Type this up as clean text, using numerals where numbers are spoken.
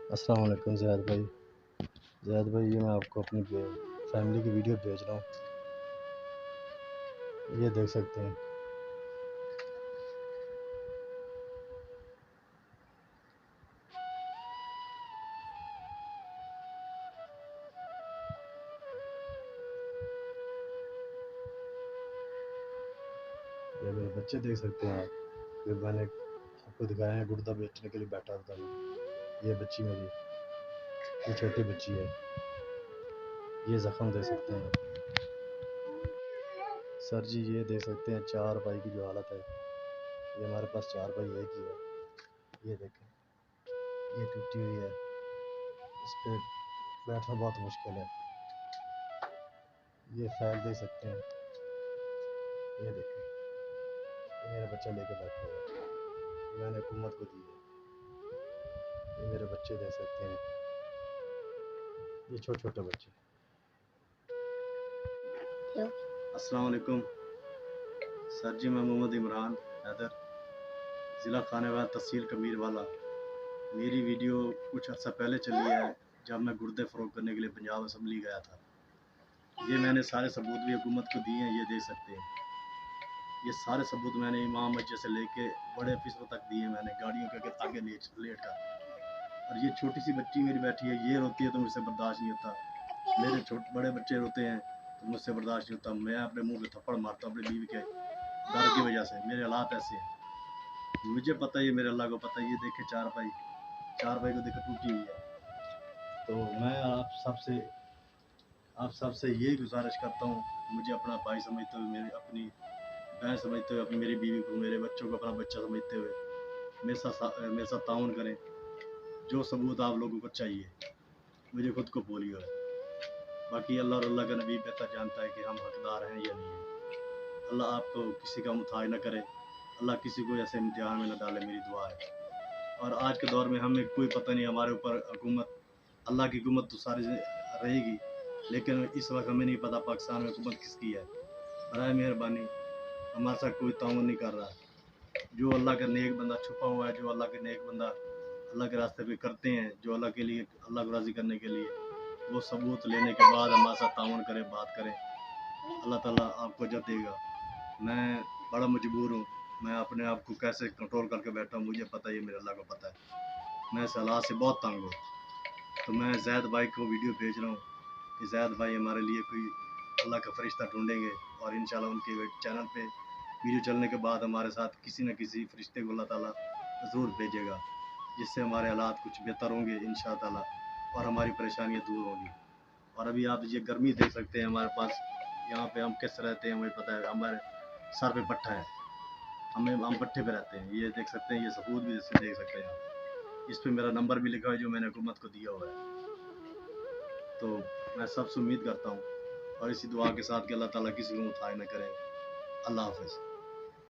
अस्सलाम वालेकुम ज़ैद भाई ये मैं आपको अपनी फैमिली की वीडियो भेज रहा हूँ। ये देख सकते हैं। ये मेरे बच्चे देख सकते हैं आप। ये मैंने आपको दिखाया है, गुर्दा बेचने के लिए बैठा था मैं। ये बच्ची मेरी, ये छोटी बच्ची है। ये ज़ख्म देख सकते हैं आप। सर जी ये देख सकते हैं चार भाई की जो हालत है। ये हमारे पास चार भाई एक ही है। ये देखें, ये टूटी हुई है, इस पर बैठना बहुत मुश्किल है। ये फैल देख सकते हैं। ये देखें, ये मेरा बच्चा लेके बैठा हुआ है। ये मैंने हुकूमत को दी है। ये मेरे बच्चे देख सकते हैं, ये छोटे छोटे बच्चे। अस्सलाम वालेकुम सर जी, मैं मोहम्मद इमरान हैदर, ज़िला खानेवाल, तहसील कबीरवाला। मेरी वीडियो कुछ अर्सा पहले चली है जब मैं गुर्दे फ़रोख्त करने के लिए पंजाब असम्बली गया था। ये मैंने सारे सबूत भी हुकूमत को दिए हैं, ये देख सकते हैं। ये सारे सबूत मैंने इमाम मस्जिद से लेके बड़े अफसरों तक दिए मैंने, गाड़ियों के आगे लेट कर। और ये छोटी सी बच्ची मेरी बैठी है, ये रोती है तो मुझसे बर्दाश्त नहीं होता। मेरे बड़े बच्चे रोते हैं तो मुझसे बर्दाश्त नहीं होता। मैं अपने मुंह पे थप्पड़ मारता हूँ अपनी बीवी के डर की वजह से। मेरे हालात ऐसे हैं, मुझे पता है, ये मेरे अल्लाह को पता है। ये देखे चार भाई को देखे टूटी हुई है। तो मैं आप सबसे यही गुजारिश करता हूँ, मुझे अपना भाई समझते हुए, मेरी अपनी बहन समझते हुए, अपनी मेरी बीवी को, मेरे बच्चों को अपना बच्चा समझते हुए मेरे साथ ताउन करें। जो सबूत आप लोगों को चाहिए, मुझे खुद को पोलियो है। बाकी अल्लाह और अल्लाह का नबी बेहतर जानता है कि हम हकदार हैं या नहीं है। अल्लाह आपको किसी का मुताज न करे, अल्लाह किसी को ऐसे इम्तिहान में न डाले, मेरी दुआ है। और आज के दौर में हमें कोई पता नहीं, हमारे ऊपर हुकूमत, अल्लाह की हुकूमत तो सारी रहेगी, लेकिन इस वक्त हमें नहीं पता पाकिस्तान में हुकूमत किसकी है। बराए मेहरबानी हमारे साथ कोई ताउन नहीं कर रहा। जो अल्लाह का नेक बंदा छुपा हुआ है, जो अल्लाह के नेक बंदा अल्लाह के रास्ते पे करते हैं, जो अल्लाह के लिए, अल्लाह को राज़ी करने के लिए, वो सबूत लेने के बाद हमारे साथ ताउन करें, बात करें। अल्लाह ताला आपको जब देगा। मैं बड़ा मजबूर हूँ, मैं अपने आप को कैसे कंट्रोल करके बैठा हूँ, मुझे पता है, ये मेरे अल्लाह को पता है। मैं इस हालात से बहुत तंग हूँ। तो मैं ज़ैद भाई को वीडियो भेज रहा हूँ कि ज़ैद भाई हमारे लिए कोई अल्लाह का फरिश्ता ढूंढेंगे, और इंशाल्लाह उनके चैनल पे वीडियो चलने के बाद हमारे साथ किसी न किसी फरिश्ते को अल्लाह ताला ज़रूर भेजेगा, जिससे हमारे हालात कुछ बेहतर होंगे इंशाअल्लाह ताला, और हमारी परेशानियाँ दूर होंगी। और अभी आप ये गर्मी देख सकते हैं हमारे पास, यहाँ पे हम कैसे रहते हैं हमें पता है। हमारे सर पे पट्टा है, हम पट्टे पे रहते हैं। ये देख सकते हैं, ये सबूत भी इससे देख सकते हैं आप। इस पे मेरा नंबर भी लिखा है जो मैंने हुकूमत को दिया हुआ है। तो मैं सबसे उम्मीद करता हूँ और इसी दुआ के साथ कि अल्लाह ताला किसी को मुताज न करे। अल्लाह हाफ़िज़।